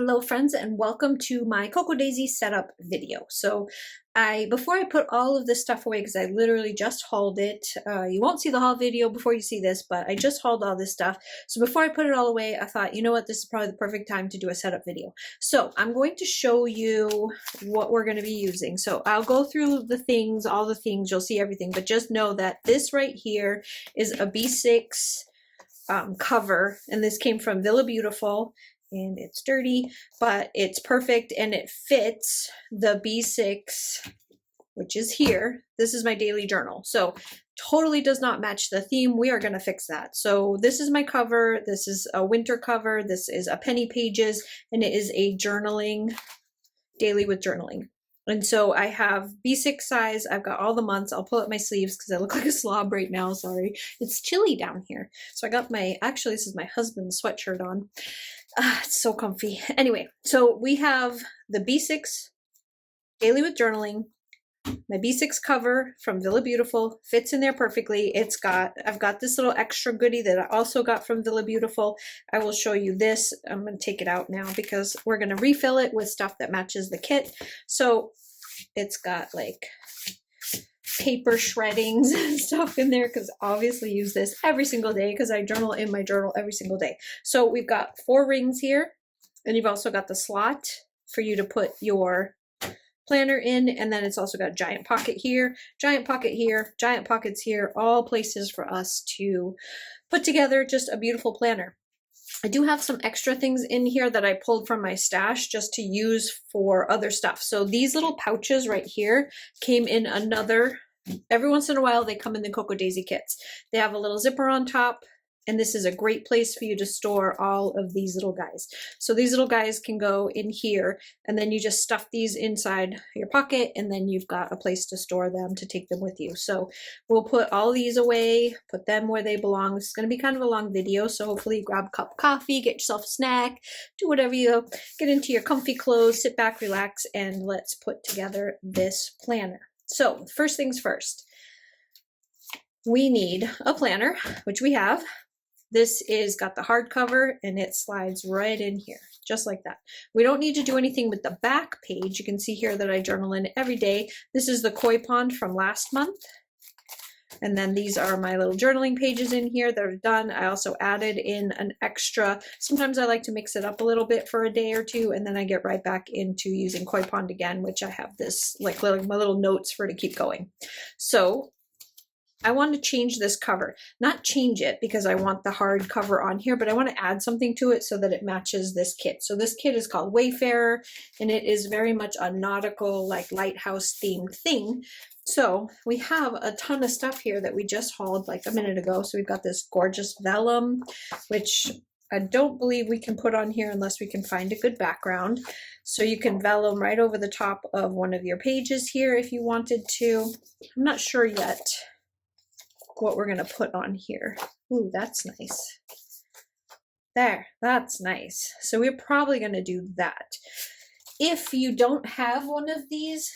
Hello friends, and welcome to my Cocoa Daisy setup video. So before I put all of this stuff away, because I literally just hauled it, you won't see the haul video before you see this, but I just hauled all this stuff. So before I put it all away, I thought, you know what, this is probably the perfect time to do a setup video. So I'm going to show you what we're going to be using. So I'll go through the things, all the things, you'll see everything, but just know that this right here is a B6 cover, and this came from Villa Beautiful. And it's dirty, but it's perfect and it fits the B6, which is here. This is my daily journal. So totally does not match the theme. We are going to fix that. So this is my cover. This is a winter cover. This is a penny pages, and it is a journaling, daily with journaling. And so I have B6 size. I've got all the months. I'll pull up my sleeves because I look like a slob right now. Sorry. It's chilly down here. So I got actually this is my husband's sweatshirt on. It's so comfy. Anyway, so we have the B6 Daily with Journaling. My B6 cover from Villa Beautiful fits in there perfectly. I've got this little extra goodie that I also got from Villa Beautiful. I will show you this. I'm going to take it out now because we're going to refill it with stuff that matches the kit. So it's got like paper shreddings and stuff in there because obviously use this every single day because I journal in my journal every single day. So we've got 4 rings here, and you've also got the slot for you to put your planner in, and then it's also got a giant pocket here, giant pocket here, giant pockets here, all places for us to put together just a beautiful planner. I do have some extra things in here that I pulled from my stash just to use for other stuff. So these little pouches right here came in every once in a while they come in the Cocoa Daisy kits. They have a little zipper on top, and this is a great place for you to store all of these little guys. So these little guys can go in here, and then you just stuff these inside your pocket, and then you've got a place to store them, to take them with you. So we'll put all these away, put them where they belong. This is going to be kind of a long video, so hopefully you grab a cup of coffee, get yourself a snack, do whatever you get into your comfy clothes, sit back, relax, and let's put together this planner. So first things first, we need a planner, which we have. This is got the hardcover, and it slides right in here, just like that. We don't need to do anything with the back page. You can see here that I journal in every day. This is the koi pond from last month. And then these are my little journaling pages in here that are done. I also added in an extra. Sometimes I like to mix it up a little bit for a day or two, and then I get right back into using koi pond again, which I have this like my little notes for to keep going. So I want to change this cover, not change it because I want the hard cover on here, but I want to add something to it so that it matches this kit. So this kit is called Wayfarer, and it is very much a nautical, like lighthouse themed thing. So we have a ton of stuff here that we just hauled like a minute ago. So we've got this gorgeous vellum, which I don't believe we can put on here unless we can find a good background. So you can vellum right over the top of one of your pages here if you wanted to. I'm not sure yet what we're going to put on here. Ooh, that's nice. There, that's nice. So we're probably going to do that. If you don't have one of these,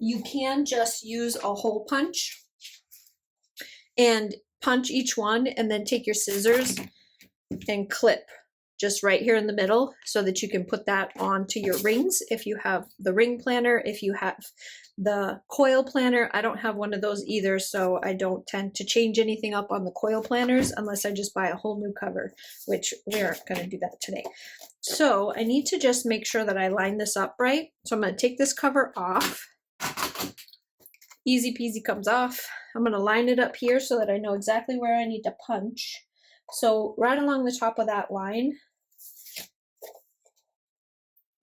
you can just use a hole punch and punch each one, and then take your scissors and clip just right here in the middle so that you can put that onto your rings. If you have the ring planner, if you have the coil planner, I don't have one of those either, so I don't tend to change anything up on the coil planners unless I just buy a whole new cover, which we aren't going to do that today. So I need to just make sure that I line this up right. So I'm going to take this cover off. Easy peasy comes off. I'm going to line it up here so that I know exactly where I need to punch. So right along the top of that line,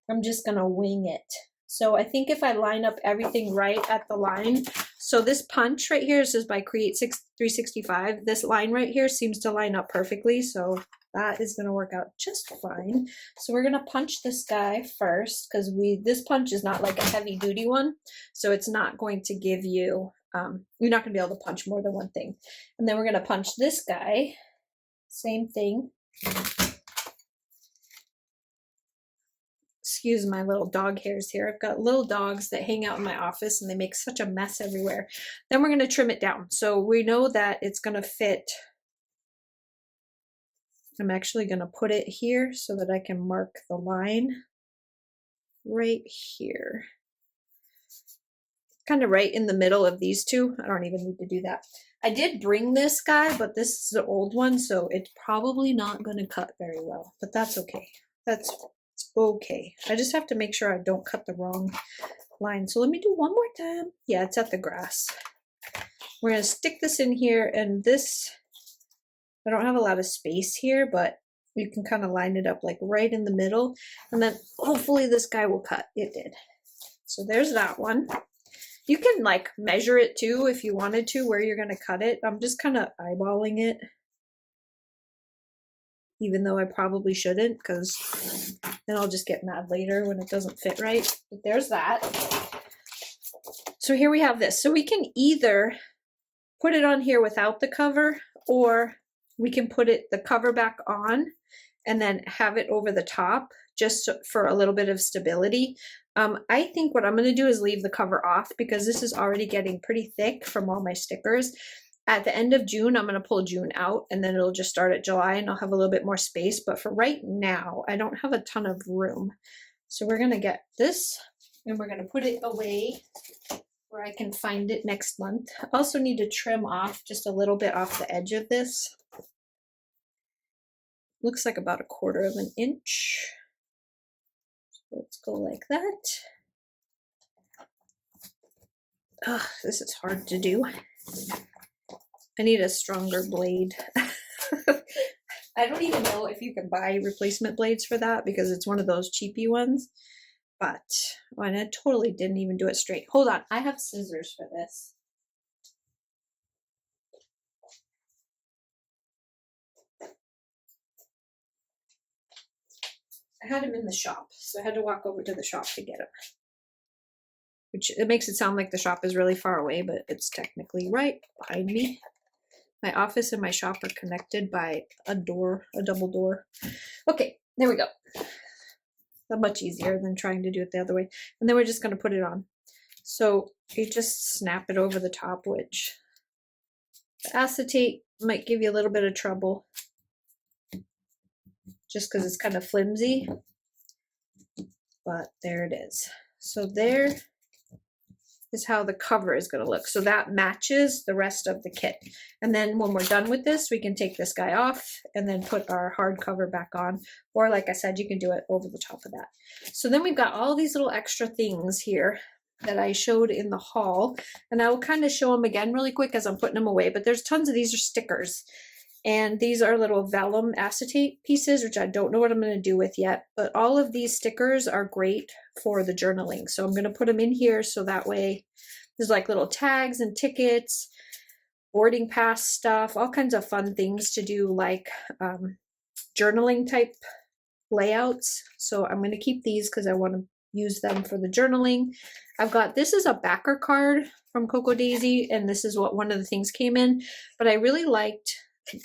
I'm just going to wing it. So I think if I line up everything right at the line, so this punch right here is by Create 365. This line right here seems to line up perfectly. So that is going to work out just fine. So we're going to punch this guy first because this punch is not like a heavy duty one. So it's not going to give you, you're not going to be able to punch more than one thing. And then we're going to punch this guy. Same thing. Excuse my little dog hairs here. I've got little dogs that hang out in my office and they make such a mess everywhere. Then we're going to trim it down. So we know that it's going to fit. I'm actually going to put it here so that I can mark the line. right here. Kind of right in the middle of these two. I don't even need to do that. I did bring this guy, but this is the old one, so it's probably not going to cut very well, but that's okay. It's okay. I just have to make sure I don't cut the wrong line. So let me do one more time. Yeah, it's at the grass. We're going to stick this in here, and this, I don't have a lot of space here, but you can kind of line it up like right in the middle, and then hopefully this guy will cut. It did. So there's that one. You can like measure it too if you wanted to, where you're going to cut it. I'm just kind of eyeballing it, even though I probably shouldn't, because then I'll just get mad later when it doesn't fit right. But there's that. So here we have this. So we can either put it on here without the cover, or we can put the cover back on and then have it over the top just for a little bit of stability. I think what I'm going to do is leave the cover off because this is already getting pretty thick from all my stickers. At the end of June, I'm going to pull June out, and then it'll just start at July and I'll have a little bit more space. But for right now, I don't have a ton of room. So we're going to get this and we're going to put it away where I can find it next month. I also need to trim off just a little bit off the edge of this. Looks like about 1/4 of an inch. Let's go like that. Oh, this is hard to do. I need a stronger blade. I don't even know if you can buy replacement blades for that because it's one of those cheapy ones. But, oh, and I totally didn't even do it straight. Hold on, I have scissors for this. I had them in the shop, so I had to walk over to the shop to get them. Which, it makes it sound like the shop is really far away, but it's technically right behind me. My office and my shop are connected by a door, a double door. Okay, there we go. That's much easier than trying to do it the other way. And then we're just going to put it on. So you just snap it over the top, which the acetate might give you a little bit of trouble just because it's kind of flimsy. But there it is. So there is how the cover is going to look. So that matches the rest of the kit. And then when we're done with this, we can take this guy off and then put our hard cover back on. Or like I said, you can do it over the top of that. So then we've got all these little extra things here that I showed in the haul. And I will kind of show them again really quick as I'm putting them away. But there's tons of these are stickers. And these are little vellum acetate pieces, which I don't know what I'm going to do with yet. But all of these stickers are great for the journaling. So I'm going to put them in here so that way there's like little tags and tickets, boarding pass stuff, all kinds of fun things to do, like journaling type layouts. So I'm going to keep these because I want to use them for the journaling. I've got, this is a backer card from Coco Daisy, and this is what one of the things came in. But I really liked,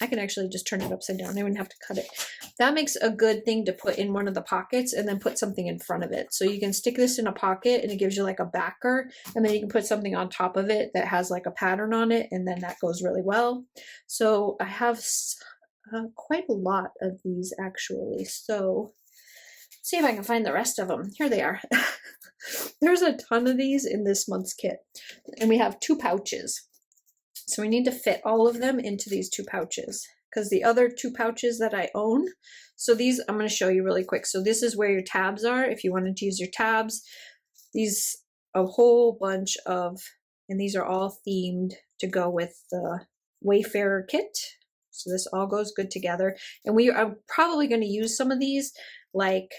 I can actually just turn it upside down. I wouldn't have to cut it. That makes a good thing to put in one of the pockets and then put something in front of it. So you can stick this in a pocket and it gives you like a backer, and then you can put something on top of it that has like a pattern on it, and then that goes really well. So I have quite a lot of these actually. So let's see if I can find the rest of them. Here they are. There's a ton of these in this month's kit, and we have 2 pouches. So we need to fit all of them into these 2 pouches because the other 2 pouches that I own, so these I'm going to show you really quick. So this is where your tabs are if you wanted to use your tabs. These, a whole bunch of, and these are all themed to go with the Wayfarer kit. So this all goes good together. And we are probably going to use some of these, like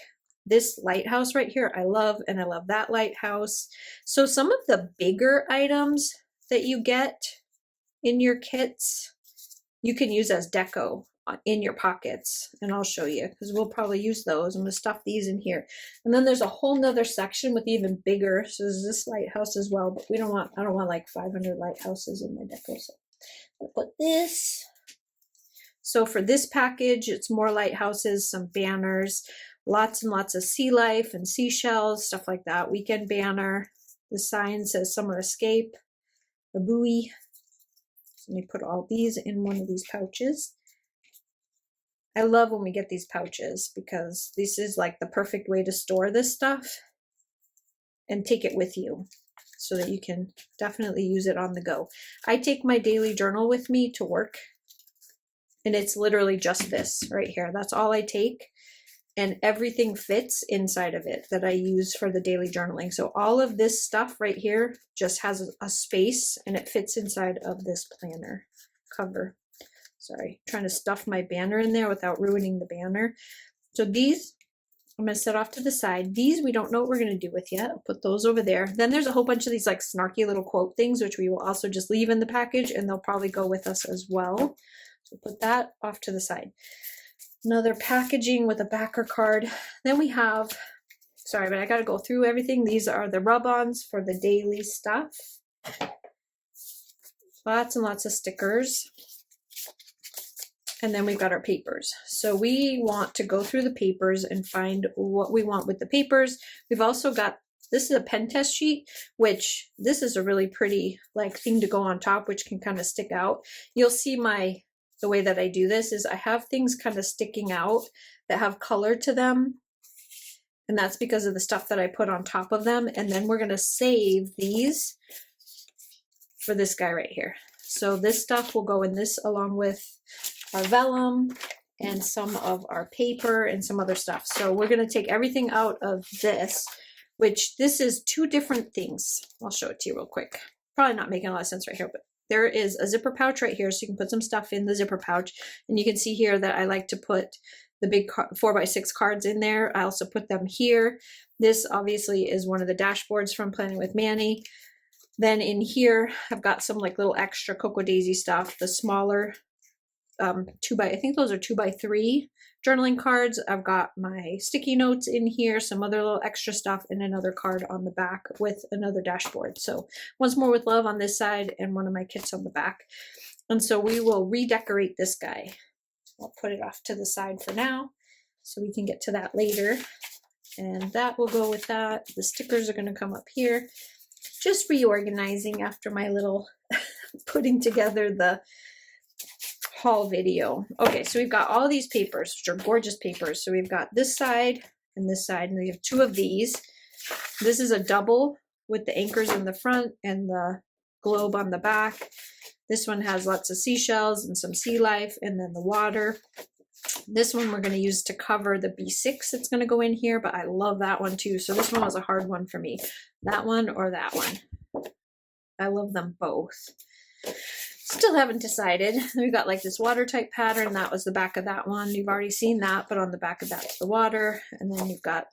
this lighthouse right here. I love, and I love that lighthouse. So some of the bigger items that you get in your kits, you can use as deco in your pockets, and I'll show you because we'll probably use those. I'm going to stuff these in here, and then there's a whole nother section with even bigger. So there's this lighthouse as well, but we don't want, I don't want like 500 lighthouses in my deco. So I'll put this. So for this package, it's more lighthouses, some banners, lots and lots of sea life and seashells, stuff like that. Weekend banner. The sign says Summer Escape, a buoy. Let me put all these in one of these pouches. I love when we get these pouches because this is like the perfect way to store this stuff. and take it with you so that you can definitely use it on the go. I take my daily journal with me to work, and it's literally just this right here. That's all I take, and everything fits inside of it that I use for the daily journaling. So all of this stuff right here just has a space, and it fits inside of this planner cover. Sorry, trying to stuff my banner in there without ruining the banner. So these I'm going to set off to the side. These we don't know what we're going to do with yet. I'll put those over there. Then there's a whole bunch of these like snarky little quote things, which we will also just leave in the package, and they'll probably go with us as well. So put that off to the side. Another packaging with a backer card. Then we have, sorry, but I got to go through everything. These are the rub-ons for the daily stuff. Lots and lots of stickers. And then we've got our papers. So we want to go through the papers and find what we want with the papers. We've also got, this is a pen test sheet, which this is a really pretty like thing to go on top, which can kind of stick out. You'll see the way that I do this is I have things kind of sticking out that have color to them. And that's because of the stuff that I put on top of them. And then we're going to save these for this guy right here. So this stuff will go in this along with our vellum and some of our paper and some other stuff. So we're going to take everything out of this, which this is two different things. I'll show it to you real quick. Probably not making a lot of sense right here, but there is a zipper pouch right here, so you can put some stuff in the zipper pouch. And you can see here that I like to put the big 4x6 cards in there. I also put them here. This obviously is one of the dashboards from Planning with Manny. Then in here, I've got some like little extra Cocoa Daisy stuff, the smaller I think those are 2x3 journaling cards. I've got my sticky notes in here, some other little extra stuff, and another card on the back with another dashboard. So once more with love on this side and one of my kits on the back. And so we will redecorate this guy. I'll put it off to the side for now so we can get to that later. And that will go with that. The stickers are going to come up here. Just reorganizing after my little putting together the haul video. Okay, so we've got all these papers, which are gorgeous papers. So we've got this side, and we have two of these. This is a double with the anchors in the front and the globe on the back. This one has lots of seashells and some sea life, and then the water. This one we're going to use to cover the B6 that's going to go in here, but I love that one too. So this one was a hard one for me. That one or that one. I love them both. Still haven't decided. We've got like this water type pattern. That was the back of that one. You've already seen that, but on the back of that's the water. And then you've got,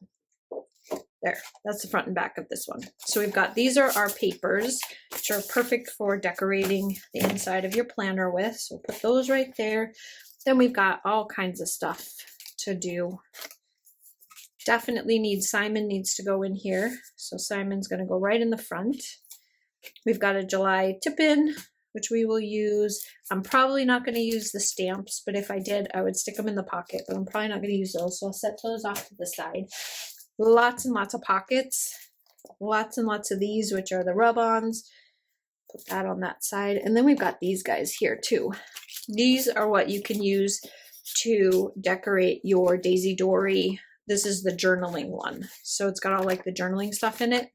there, that's the front and back of this one. So we've got, these are our papers, which are perfect for decorating the inside of your planner with. So we'll put those right there. Then we've got all kinds of stuff to do. Definitely Simon needs to go in here. So Simon's going to go right in the front. We've got a July tip-in, which we will use. I'm probably not going to use the stamps, but if I did, I would stick them in the pocket, but I'm probably not going to use those. So I'll set those off to the side. Lots and lots of pockets, lots and lots of these, which are the rub-ons. Put that on that side. And then we've got these guys here too. These are what you can use to decorate your Daisy Dory. This is the journaling one. So it's got all like the journaling stuff in it.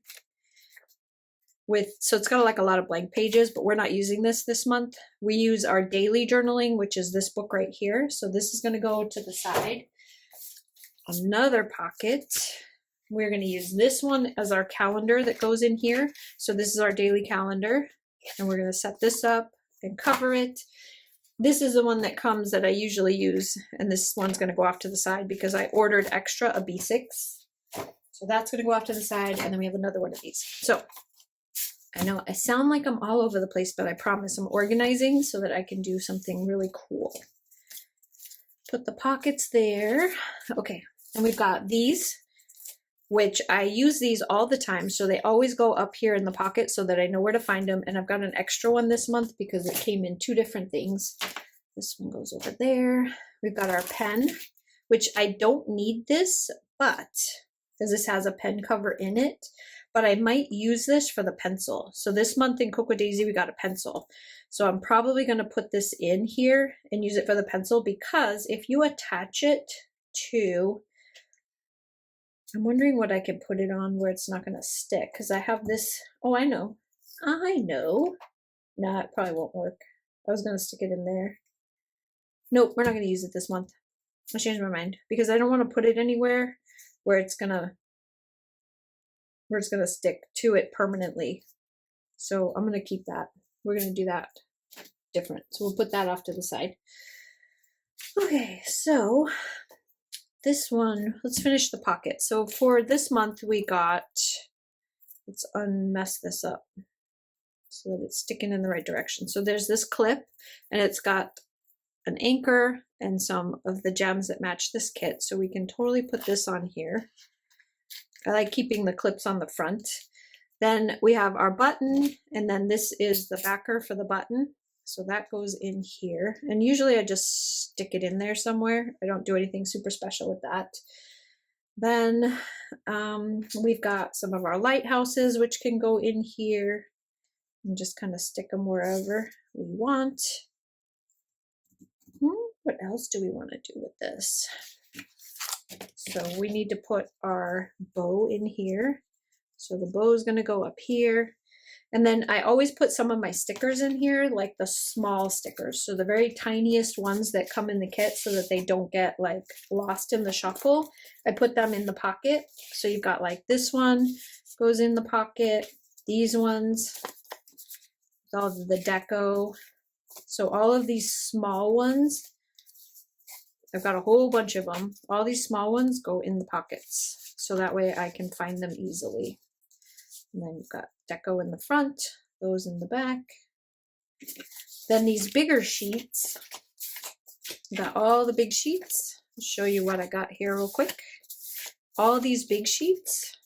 So it's got like a lot of blank pages, but we're not using this month. We use our daily journaling, which is this book right here. So this is going to go to the side. Another pocket. We're going to use this one as our calendar that goes in here. So this is our daily calendar, and we're going to set this up and cover it. This is the one that comes that I usually use, and this one's going to go off to the side because I ordered extra a B6. So that's going to go off to the side, and then we have another one of these. So I know I sound like I'm all over the place, but I promise I'm organizing so that I can do something really cool. Put the pockets there. Okay, and we've got these, which I use these all the time. So they always go up here in the pocket so that I know where to find them. And I've got an extra one this month because it came in two different things. This one goes over there. We've got our pen, which I don't need this, but because this has a pen cover in it, but I might use this for the pencil. So this month in Cocoa Daisy, we got a pencil. So I'm probably going to put this in here and use it for the pencil, because if you attach it to I'm wondering what I can put it on where it's not going to stick, because I have this. Oh, I know. I know. Nah, it probably won't work. I was going to stick it in there. Nope, we're not going to use it this month. I changed my mind because I don't want to put it anywhere where it's gonna stick to it permanently. So I'm gonna keep that. We're gonna do that different. So we'll put that off to the side. Okay, so this one, let's finish the pocket. So for this month we got, let's unmess this up so that it's sticking in the right direction. So there's this clip and it's got an anchor and some of the gems that match this kit. So we can totally put this on here. I like keeping the clips on the front. Then we have our button, and then this is the backer for the button. So that goes in here. And usually I just stick it in there somewhere. I don't do anything super special with that. Then we've got some of our lighthouses, which can go in here and just kind of stick them wherever we want. What else do we want to do with this? So we need to put our bow in here. So the bow is going to go up here. And then I always put some of my stickers in here, like the small stickers. So the very tiniest ones that come in the kit so that they don't get like lost in the shuffle. I put them in the pocket. So you've got like this one goes in the pocket. These ones, all of the deco. So all of these small ones, I've got a whole bunch of them. All these small ones go in the pockets. So that way I can find them easily. And then you've got deco in the front, those in the back. Then these bigger sheets, got all the big sheets. I'll show you what I got here real quick. All these big sheets,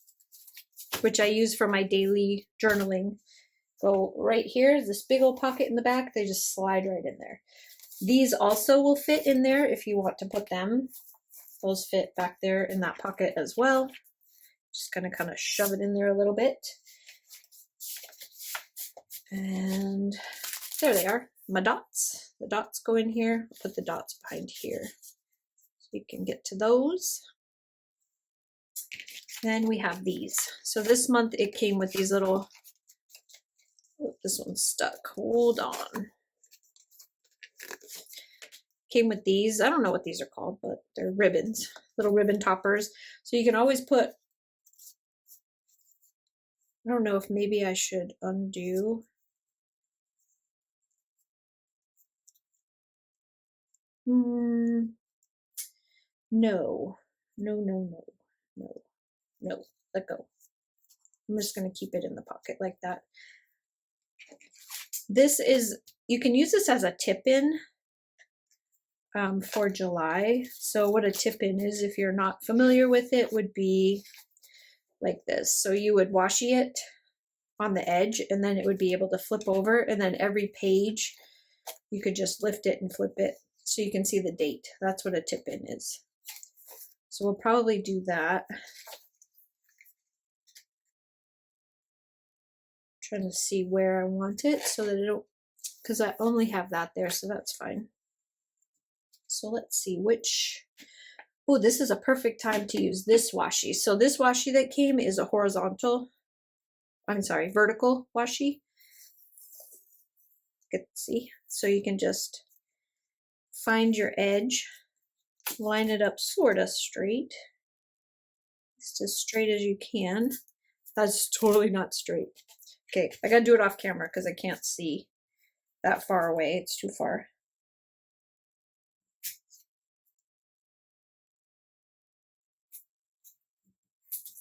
which I use for my daily journaling, go right here. This big old pocket in the back, they just slide right in there. These also will fit in there if you want to put them. Those fit back there in that pocket as well. Just gonna kind of shove it in there a little bit. And there they are, my dots. The dots go in here. I'll put the dots behind here so you can get to those. Then we have these. So this month it came with these little, oh, this one's stuck. Hold on. Came with these. I don't know what these are called, but they're ribbons, little ribbon toppers. So you can always put, I don't know if maybe I should undo. No, no, no, no, no, no, let go. I'm just going to keep it in the pocket like that. This is, you can use this as a tip-in for July. So what a tip-in is, if you're not familiar with it, would be like this. So you would washi it on the edge and then it would be able to flip over, and then every page you could just lift it and flip it so you can see the date. That's what a tip-in is. So we'll probably do that. I'm trying to see where I want it so that it don't, because I only have that there, so that's fine. So let's see which, oh, this is a perfect time to use this washi. So this washi that came is a vertical washi. Good to see. So you can just find your edge, line it up sort of straight. It's as straight as you can. That's totally not straight. Okay, I gotta do it off camera because I can't see that far away. It's too far.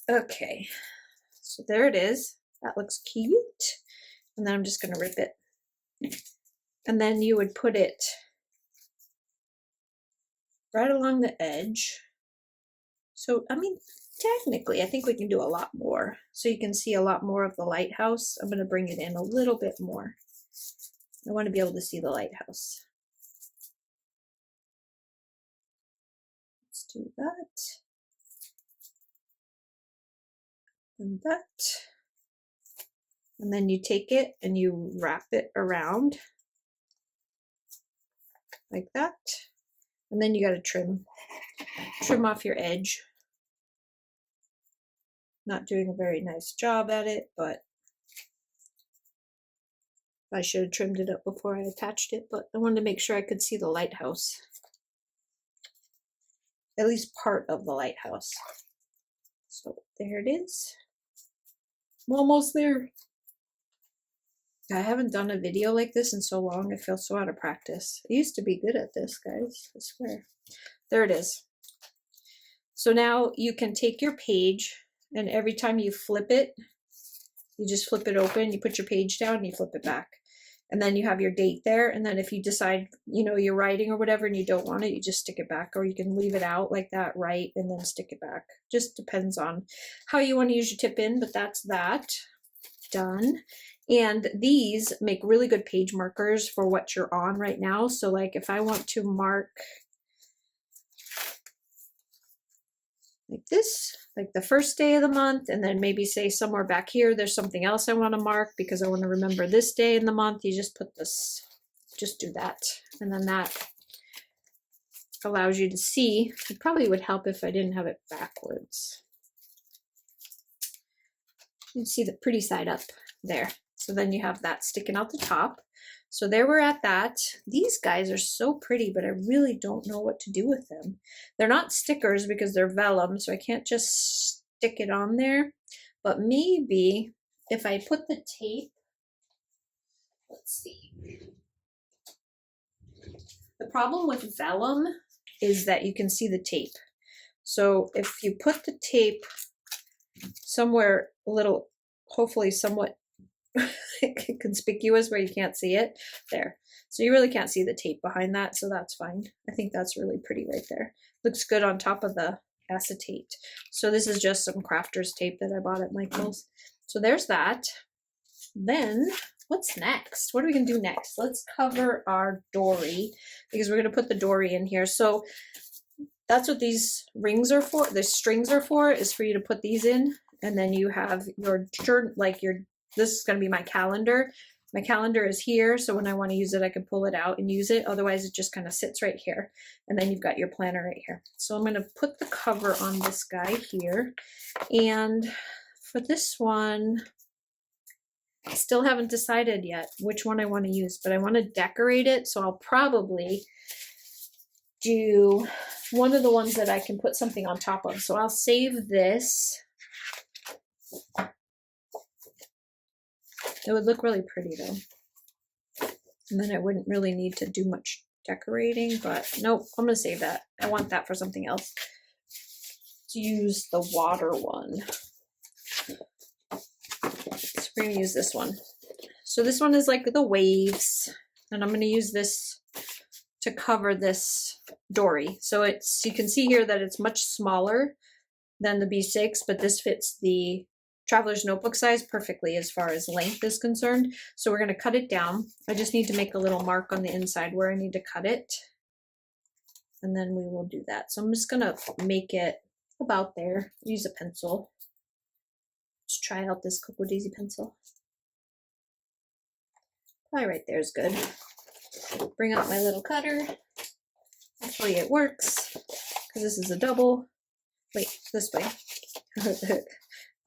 Okay, so there it is. That looks cute. And then I'm just gonna rip it. And then you would put it right along the edge. So, I mean, technically, I think we can do a lot more. So you can see a lot more of the lighthouse. I'm gonna bring it in a little bit more. I want to be able to see the lighthouse. Let's do that. And that. And then you take it and you wrap it around like that. And then you got to trim off your edge. Not doing a very nice job at it, but I should have trimmed it up before I attached it, but I wanted to make sure I could see the lighthouse. At least part of the lighthouse. So there it is. I'm almost there. I haven't done a video like this in so long. I feel so out of practice. I used to be good at this, guys. I swear. There it is. So now you can take your page, and every time you flip it, you just flip it open, you put your page down, and you flip it back. And then you have your date there. And then if you decide, you know, you're writing or whatever and you don't want it, you just stick it back, or you can leave it out like that, write, and then stick it back. Just depends on how you want to use your tip in, but that's that. Done. And these make really good page markers for what you're on right now. So like if I want to mark like this, like the first day of the month, and then maybe say somewhere back here there's something else I want to mark because I want to remember this day in the month, you just put this, just do that, and then that allows you to see. It probably would help if I didn't have it backwards. You can see the pretty side up there. So then you have that sticking out the top. So there we're at that. These guys are so pretty, but I really don't know what to do with them. They're not stickers because they're vellum, so I can't just stick it on there. But maybe if I put the tape, let's see. The problem with vellum is that you can see the tape. So if you put the tape somewhere a little, hopefully somewhat conspicuous where you can't see it, there. So you really can't see the tape behind that, so that's fine. I think that's really pretty right there. Looks good on top of the acetate. So this is just some crafter's tape that I bought at Michael's. So there's that. Then what's next? What are we gonna do next? Let's cover our Dory, because we're gonna put the Dory in here. So that's what these rings are for, the strings are for, is for you to put these in, and then you have your journal, like your, this is going to be my calendar. My calendar is here, so when I want to use it, I can pull it out and use it. Otherwise, it just kind of sits right here. And then you've got your planner right here. So I'm going to put the cover on this guy here. And for this one, I still haven't decided yet which one I want to use, but I want to decorate it. So I'll probably do one of the ones that I can put something on top of. So I'll save this. It would look really pretty though. And then I wouldn't really need to do much decorating, but nope, I'm gonna save that. I want that for something else. Let's use the water one. So we're gonna use this one. So this one is like the waves, and I'm gonna use this to cover this Dory. So it's, you can see here that it's much smaller than the B6, but this fits the Traveler's Notebook size perfectly as far as length is concerned. So we're going to cut it down. I just need to make a little mark on the inside where I need to cut it. And then we will do that. So I'm just going to make it about there. Use a pencil. Let's try out this Cocoa Daisy pencil. Probably right there is good. Bring out my little cutter. Hopefully it works, because this is a double. Wait, this way.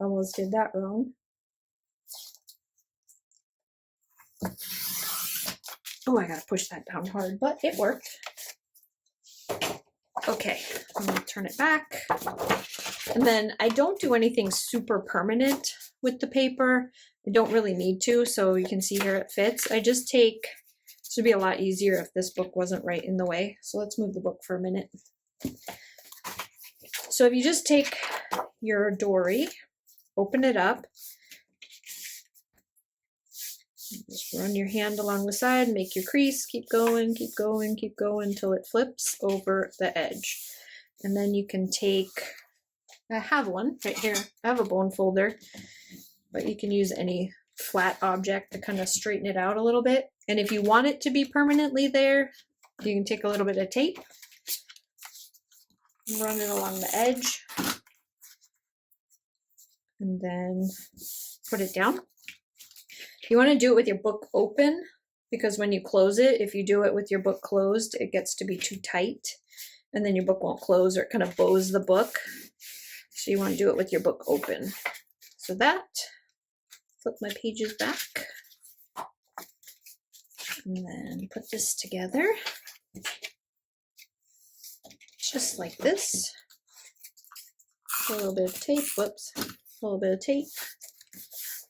Almost did that wrong. Oh, I gotta push that down hard, but it worked. Okay, I'm gonna turn it back. And then I don't do anything super permanent with the paper. I don't really need to, so you can see here it fits. I just take, this would be a lot easier if this book wasn't right in the way. So let's move the book for a minute. So if you just take your Dory, open it up, just run your hand along the side, make your crease, keep going, keep going, keep going until it flips over the edge. And then you can take, I have one right here, I have a bone folder, but you can use any flat object to kind of straighten it out a little bit. And if you want it to be permanently there, you can take a little bit of tape, run it along the edge, and then put it down. You want to do it with your book open, because when you close it, if you do it with your book closed, it gets to be too tight, and then your book won't close, or it kind of bows the book. So you want to do it with your book open. So that, flip my pages back, and then put this together, just like this. A little bit of tape, whoops, a little bit of tape.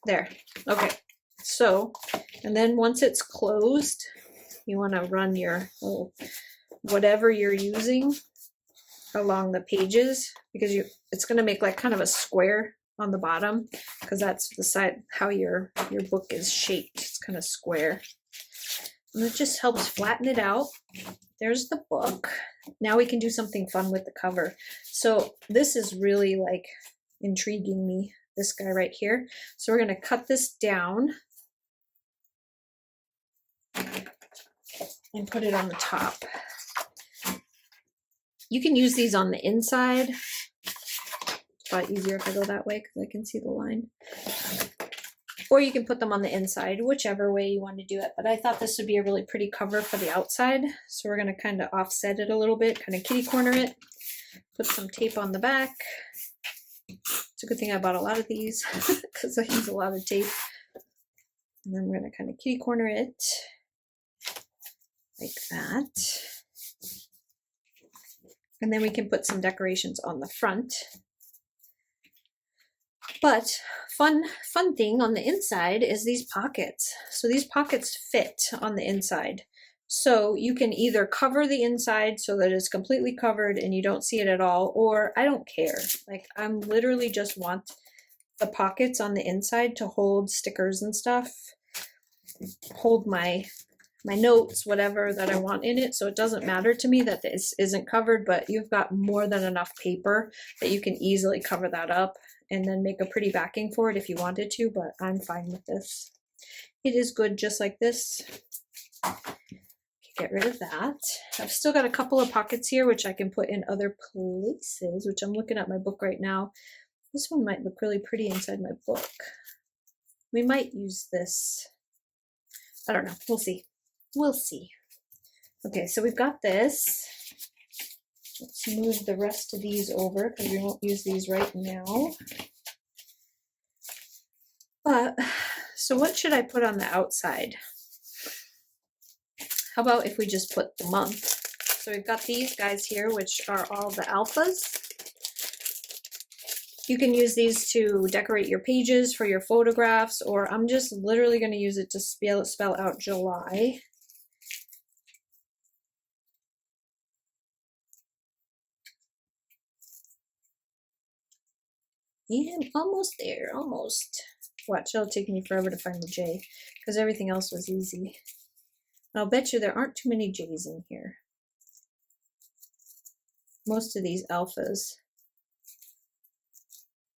There, okay. So, and then once it's closed, you want to run your little, whatever you're using along the pages, because it's going to make like kind of a square on the bottom, because that's the side how your book is shaped. It's kind of square, and it just helps flatten it out. There's the book. Now we can do something fun with the cover. So this is really like intriguing me, this guy right here. So we're going to cut this down and put it on the top. You can use these on the inside. It's probably easier if I go that way because I can see the line. Or you can put them on the inside, whichever way you want to do it. But I thought this would be a really pretty cover for the outside. So we're going to kind of offset it a little bit, kind of kitty corner it. Put some tape on the back. It's a good thing I bought a lot of these because I use a lot of tape. And then we're going to kind of kitty corner it like that. And then we can put some decorations on the front. But fun thing on the inside is these pockets. So these pockets fit on the inside. So you can either cover the inside so that it's completely covered and you don't see it at all, or I don't care. Like I'm literally just want the pockets on the inside to hold stickers and stuff, hold my notes, whatever that I want in it. So it doesn't matter to me that this isn't covered, but you've got more than enough paper that you can easily cover that up and then make a pretty backing for it if you wanted to, but I'm fine with this. It is good just like this. Get rid of that. I've still got a couple of pockets here which I can put in other places, which I'm looking at my book right now. This one might look really pretty inside my book. We might use this. I don't know. We'll see. We'll see. Okay, so we've got this. Let's move the rest of these over because we won't use these right now. But, so what should I put on the outside? How about if we just put the month? So we've got these guys here, which are all the alphas. You can use these to decorate your pages for your photographs, or I'm just literally going to use it to spell out July. And almost there, almost. Watch, it'll take me forever to find the J, because everything else was easy. I'll bet you there aren't too many J's in here. Most of these alphas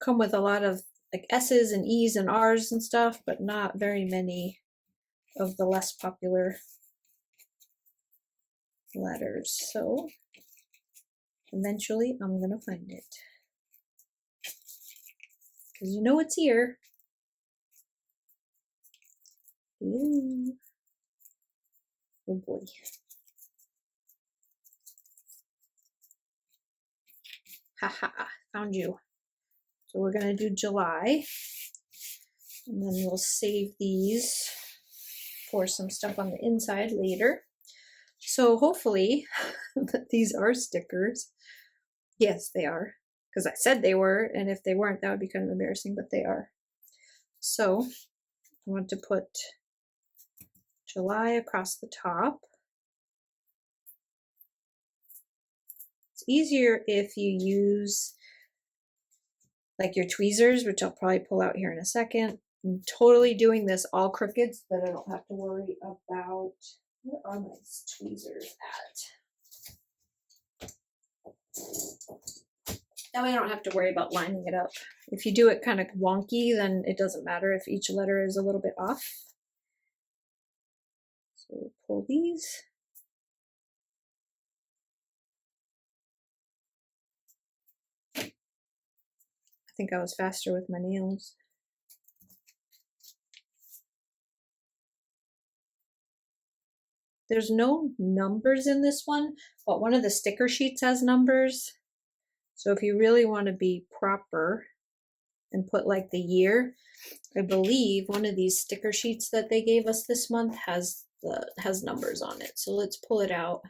come with a lot of like S's and E's and R's and stuff, but not very many of the less popular letters. So eventually I'm gonna find it. Because you know it's here. Ooh. Oh boy. Haha, found you. So we're gonna do July. And then we'll save these for some stuff on the inside later. So hopefully these are stickers. Yes, they are. Because I said they were, and if they weren't, that would be kind of embarrassing, but they are. So I want to put July across the top. It's easier if you use like your tweezers, which I'll probably pull out here in a second. I'm totally doing this all crooked so that I don't have to worry about, where are my tweezers at? That way I don't have to worry about lining it up. If you do it kind of wonky, then it doesn't matter if each letter is a little bit off. So we'll pull these. I think I was faster with my nails. There's no numbers in this one, but one of the sticker sheets has numbers. So if you really want to be proper and put like the year, I believe one of these sticker sheets that they gave us this month has numbers on it. So let's pull it out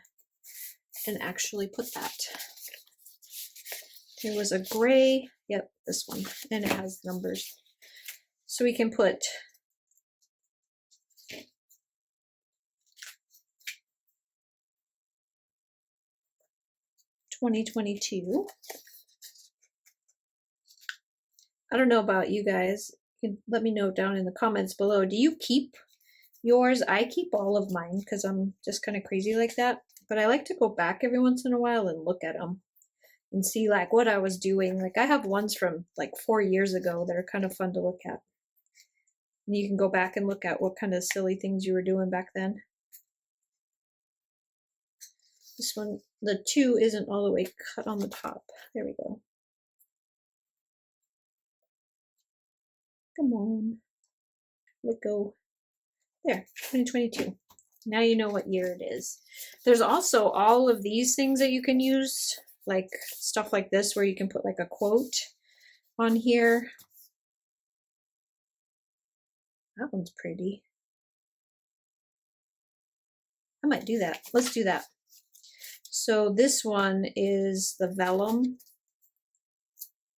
and actually put that. There was a gray, yep, this one, and it has numbers. So we can put 2022. I don't know about you guys. You can let me know down in the comments below. Do you keep yours? I keep all of mine because I'm just kind of crazy like that. But I like to go back every once in a while and look at them and see like what I was doing. Like I have ones from like 4 years ago that are kind of fun to look at. And you can go back and look at what kind of silly things you were doing back then. This one, the 2 isn't all the way cut on the top. There we go. Come on. Let go. There, 2022. Now you know what year it is. There's also all of these things that you can use, like stuff like this where you can put like a quote on here. That one's pretty. I might do that. Let's do that. So this one is the vellum.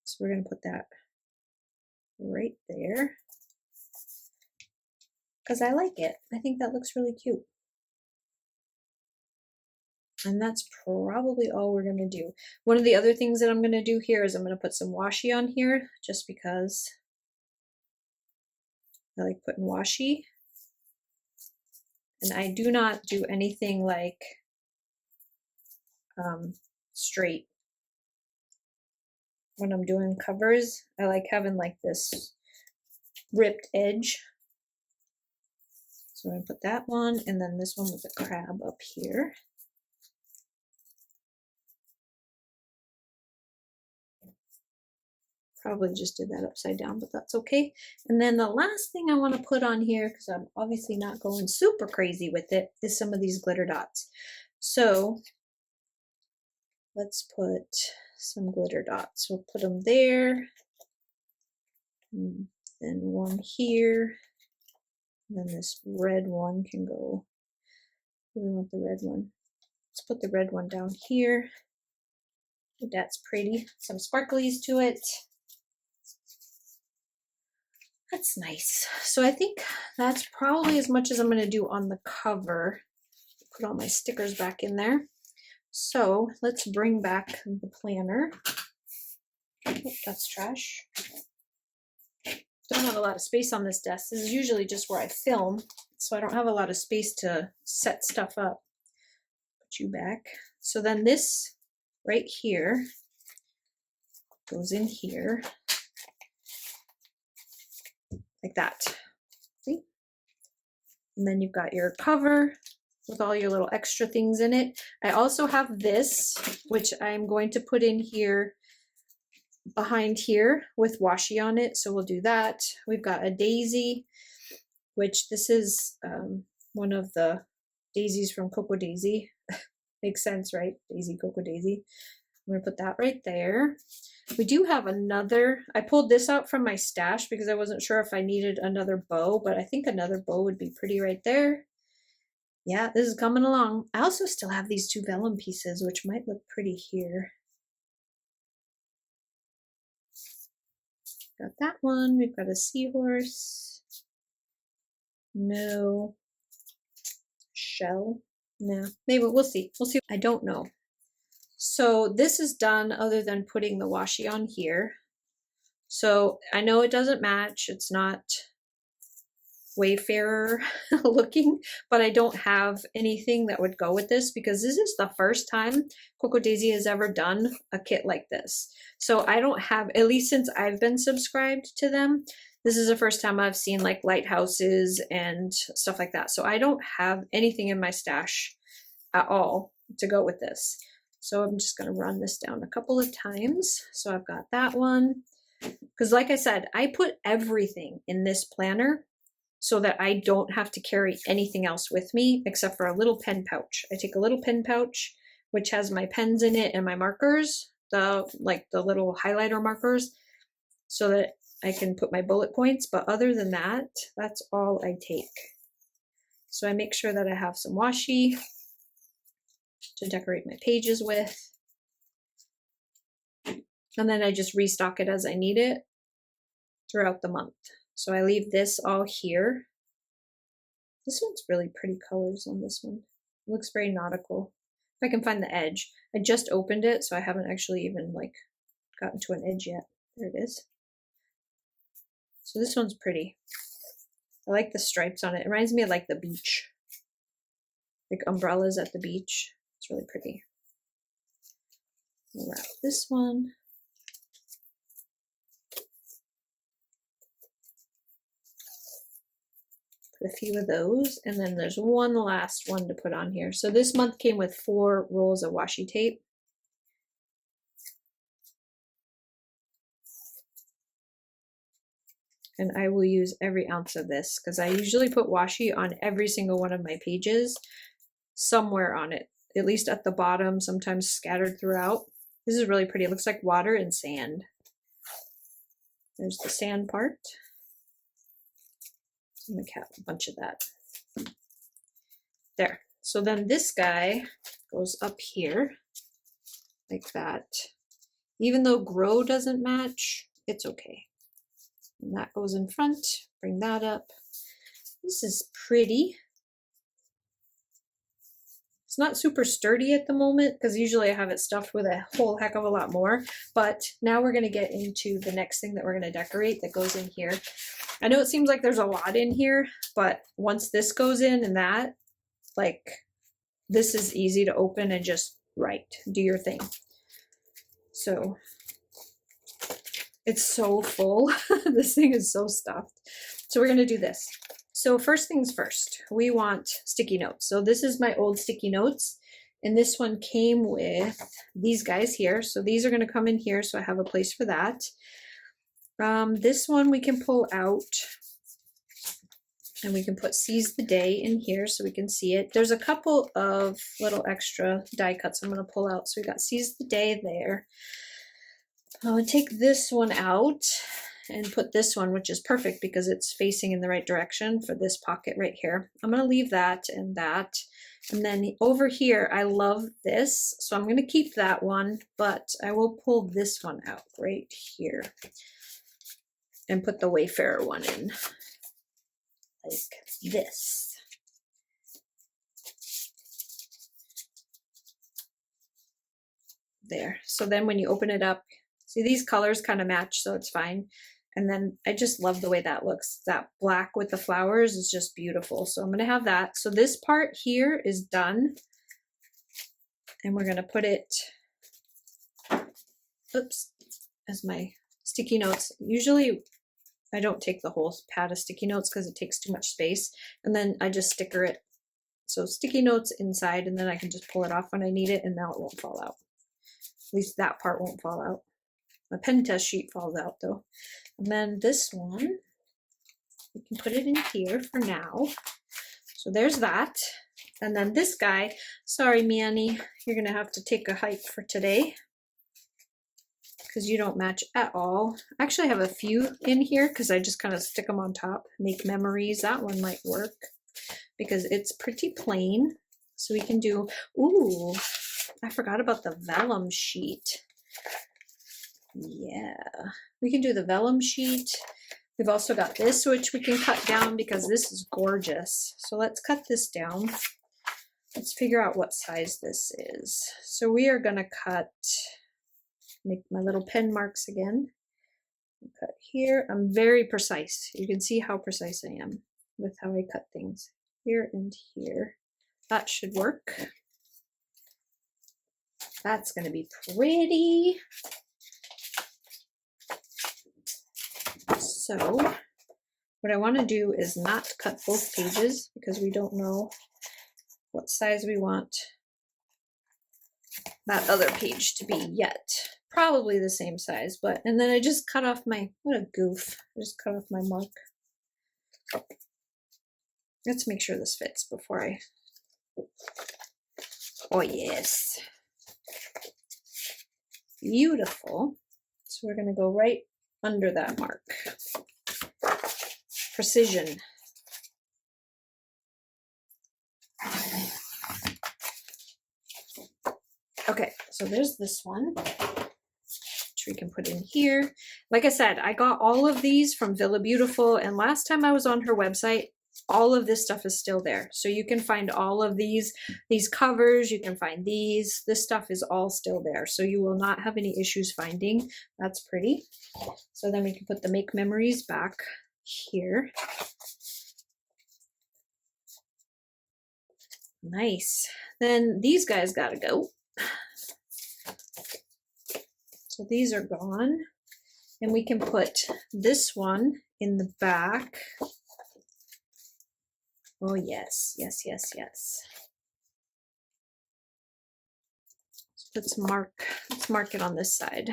So we're going to put that right there because I like it. I think that looks really cute. And that's probably all we're going to do. One of the other things that I'm going to do here is I'm going to put some washi on here just because I like putting washi. And I do not do anything like straight. When I'm doing covers, I like having like this ripped edge. So I'm going to put that one and then this one with the crab up here. Probably just did that upside down, but that's okay. And then the last thing I want to put on here, because I'm obviously not going super crazy with it, is some of these glitter dots. So let's put some glitter dots. We'll put them there, and then one here, and then this red one can go. We want the red one. Let's put the red one down here. That's pretty. Some sparklies to it. That's nice. So I think that's probably as much as I'm going to do on the cover. Put all my stickers back in there. So let's bring back the planner. Oh, that's trash. Don't have a lot of space on this desk. This is usually just where I film, so I don't have a lot of space to set stuff up. Put you back. So then this right here goes in here. Like that. See? And then you've got your cover with all your little extra things in it. I also have this, which I'm going to put in here behind here with washi on it. So we'll do that. We've got a daisy, which this is one of the daisies from Cocoa Daisy. Makes sense, right? Daisy, Cocoa Daisy. I'm going to put that right there. We do have another, I pulled this out from my stash because I wasn't sure if I needed another bow, but I think another bow would be pretty right there. Yeah, this is coming along. I also still have these 2 vellum pieces, which might look pretty here. Got that one. We've got a seahorse. No. Shell. No. Maybe we'll see. We'll see. I don't know. So this is done other than putting the washi on here. So I know it doesn't match. It's not Wayfarer looking, but I don't have anything that would go with this because this is the first time Cocoa Daisy has ever done a kit like this. So I don't have, at least since I've been subscribed to them, this is the first time I've seen like lighthouses and stuff like that. So I don't have anything in my stash at all to go with this. So I'm just going to run this down a couple of times. So I've got that one. Because like I said, I put everything in this planner so that I don't have to carry anything else with me except for a little pen pouch. I take a little pen pouch, which has my pens in it and my markers. the little highlighter markers so that I can put my bullet points. But other than that, that's all I take. So I make sure that I have some washi to decorate my pages with. And then I just restock it as I need it throughout the month. So I leave this all here. This one's really pretty colors on this one. It looks very nautical. If I can find the edge. I just opened it, so I haven't actually even like gotten to an edge yet. There it is. So this one's pretty. I like the stripes on it. It reminds me of like the beach. Like umbrellas at the beach. It's really pretty. I'll wrap this one. A few of those, and then there's one last one to put on here. So this month came with 4 rolls of washi tape. And I will use every ounce of this because I usually put washi on every single one of my pages, somewhere on it, at least at the bottom, sometimes scattered throughout. This is really pretty. It looks like water and sand. There's the sand part. I'm gonna cap a bunch of that. There. So then this guy goes up here like that. Even though grow doesn't match, it's okay. And that goes in front. Bring that up. This is pretty. It's not super sturdy at the moment because usually I have it stuffed with a whole heck of a lot more. But now we're going to get into the next thing that we're going to decorate that goes in here. I know it seems like there's a lot in here, but once this goes in and that, like, this is easy to open and just do your thing. So it's so full. This thing is so stuffed. So we're going to do this. So first things first, we want sticky notes. So this is my old sticky notes, and this one came with these guys here. So these are going to come in here, so I have a place for that. This one we can pull out, and we can put seize the day in here so we can see it. There's a couple of little extra die cuts I'm going to pull out. So we got seize the day there. I'm going to take this one out and put this one, which is perfect because it's facing in the right direction for this pocket right here. I'm going to leave that and that. And then over here, I love this. So I'm going to keep that one, but I will pull this one out right here and put the Wayfarer one in like this. There. So then when you open it up, see, these colors kind of match, so it's fine. And then I just love the way that looks. That black with the flowers is just beautiful. So I'm going to have that. So this part here is done. And we're going to put it, oops, as my sticky notes. Usually I don't take the whole pad of sticky notes because it takes too much space. And then I just sticker it. So sticky notes inside, and then I can just pull it off when I need it, and now it won't fall out. At least that part won't fall out. My pen test sheet falls out though. And then this one, we can put it in here for now. So there's that. And then this guy, sorry Manny, you're gonna have to take a hike for today because you don't match at all. I actually have a few in here because I just kind of stick them on top, make memories. That one might work because it's pretty plain. So we can do, ooh, I forgot about the vellum sheet. Yeah, we can do the vellum sheet. We've also got this, which we can cut down because this is gorgeous. So let's cut this down. Let's figure out what size this is. So we are going to cut, make my little pen marks again. Cut here. I'm very precise. You can see how precise I am with how I cut things. Here and here. That should work. That's going to be pretty. So what I want to do is not cut both pages because we don't know what size we want that other page to be yet. Probably the same size, but, and then I just cut off my, what a goof. I just cut off my mark. Let's make sure this fits before I, oh yes. beautiful. So we're going to go right under that mark. Precision. Okay, so there's this one, which we can put in here. Like I said, I got all of these from Villa Beautiful, and last time I was on her website, all of this stuff is still there. So you can find all of these covers, you can find these. This stuff is all still there. So you will not have any issues finding. That's pretty. So then we can put the Make Memories back here. Nice. Then these guys gotta go. So these are gone. And we can put this one in the back. Oh, yes, yes, yes, yes. So let's mark it on this side,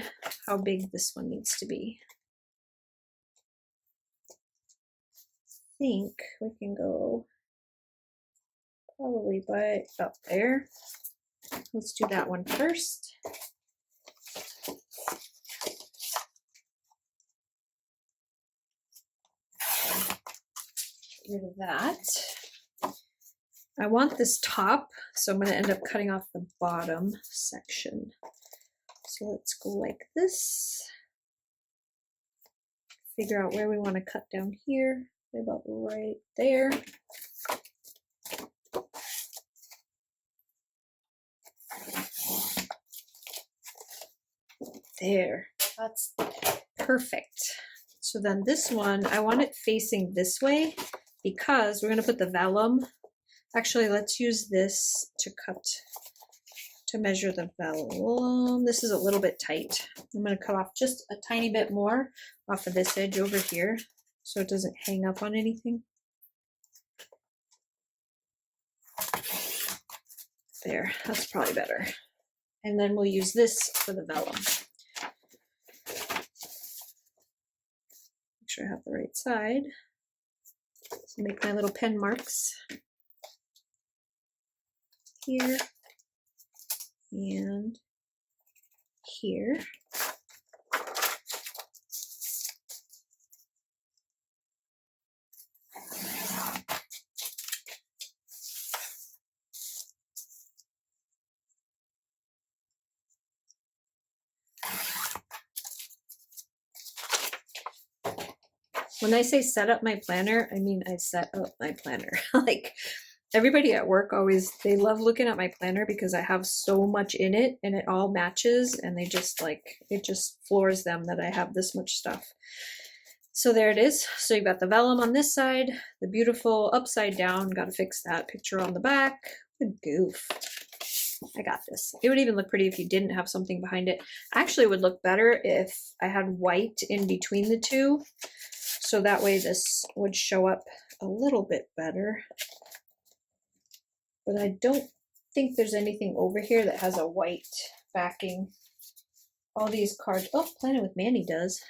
how big this one needs to be. I think we can go probably by about there. Let's do that one first. Get rid of that. I want this top, so I'm going to end up cutting off the bottom section. So let's go like this. Figure out where we want to cut down here. About right there. There, that's perfect. So then this one, I want it facing this way because we're going to put the vellum. Actually, let's use this to measure the vellum. This is a little bit tight. I'm going to cut off just a tiny bit more off of this edge over here so it doesn't hang up on anything. There, that's probably better. And then we'll use this for the vellum. Make sure I have the right side. So make my little pen marks here and here. When I say set up my planner, I mean I set up my planner. Like everybody at work always, they love looking at my planner because I have so much in it and it all matches, and they just like, it just floors them that I have this much stuff. So there it is. So you've got the vellum on this side, the beautiful upside down, got to fix that picture on the back. Good goof. I got this. It would even look pretty if you didn't have something behind it. Actually, it would look better if I had white in between the two. So that way this would show up a little bit better. But I don't think there's anything over here that has a white backing. All these cards, oh, Planet with Manny does.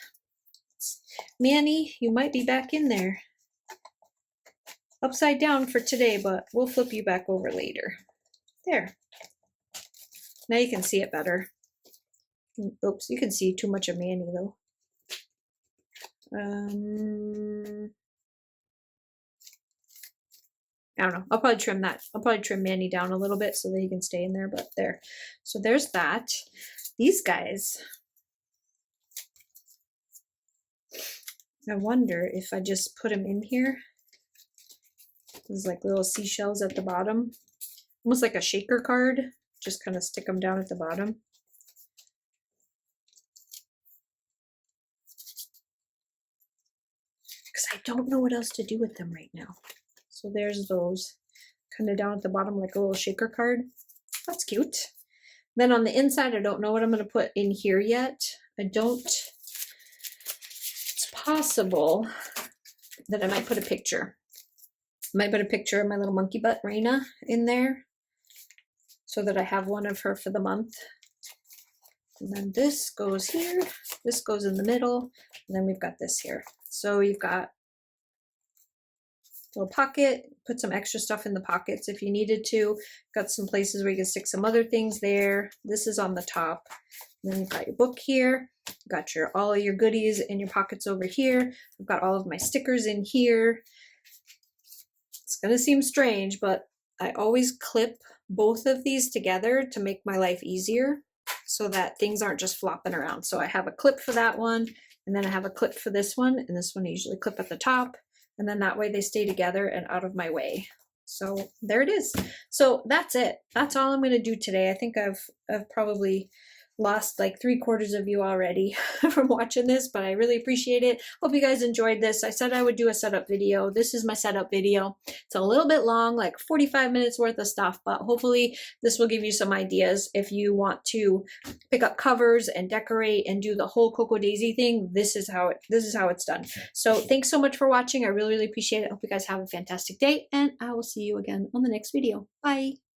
Manny, you might be back in there. Upside down for today, but we'll flip you back over later. There. Now you can see it better. Oops, you can see too much of Manny though. I don't know. I'll probably trim that. I'll probably trim Manny down a little bit so that he can stay in there, but there. So there's that. These guys, I wonder if I just put them in here. There's like little seashells at the bottom. Almost like a shaker card. Just kind of stick them down at the bottom. Because I don't know what else to do with them right now. So there's those. Kind of down at the bottom like a little shaker card. That's cute. Then on the inside, I don't know what I'm going to put in here yet. It's possible that I might put a picture. I might put a picture of my little monkey butt, Raina, in there. So that I have one of her for the month. And then this goes here. This goes in the middle. And then we've got this here. So you've got little pocket, put some extra stuff in the pockets if you needed to. Got some places where you can stick some other things there. This is on the top. And then you've got your book here. You've got all of your goodies in your pockets over here. I've got all of my stickers in here. It's gonna seem strange, but I always clip both of these together to make my life easier so that things aren't just flopping around. So I have a clip for that one, and then I have a clip for this one, and this one I usually clip at the top, and then that way they stay together and out of my way. So there it is. So that's it. That's all I'm gonna do today. I think I've probably lost like 3/4 of you already from watching this, but I really appreciate it. Hope you guys enjoyed this. I said I would do a setup video. This is my setup video. It's a little bit long, like 45 minutes worth of stuff, but hopefully this will give you some ideas. If you want to pick up covers and decorate and do the whole Cocoa Daisy thing, this is how it's done. So thanks so much for watching. I really, really appreciate it. I hope you guys have a fantastic day, and I will see you again on the next video. Bye.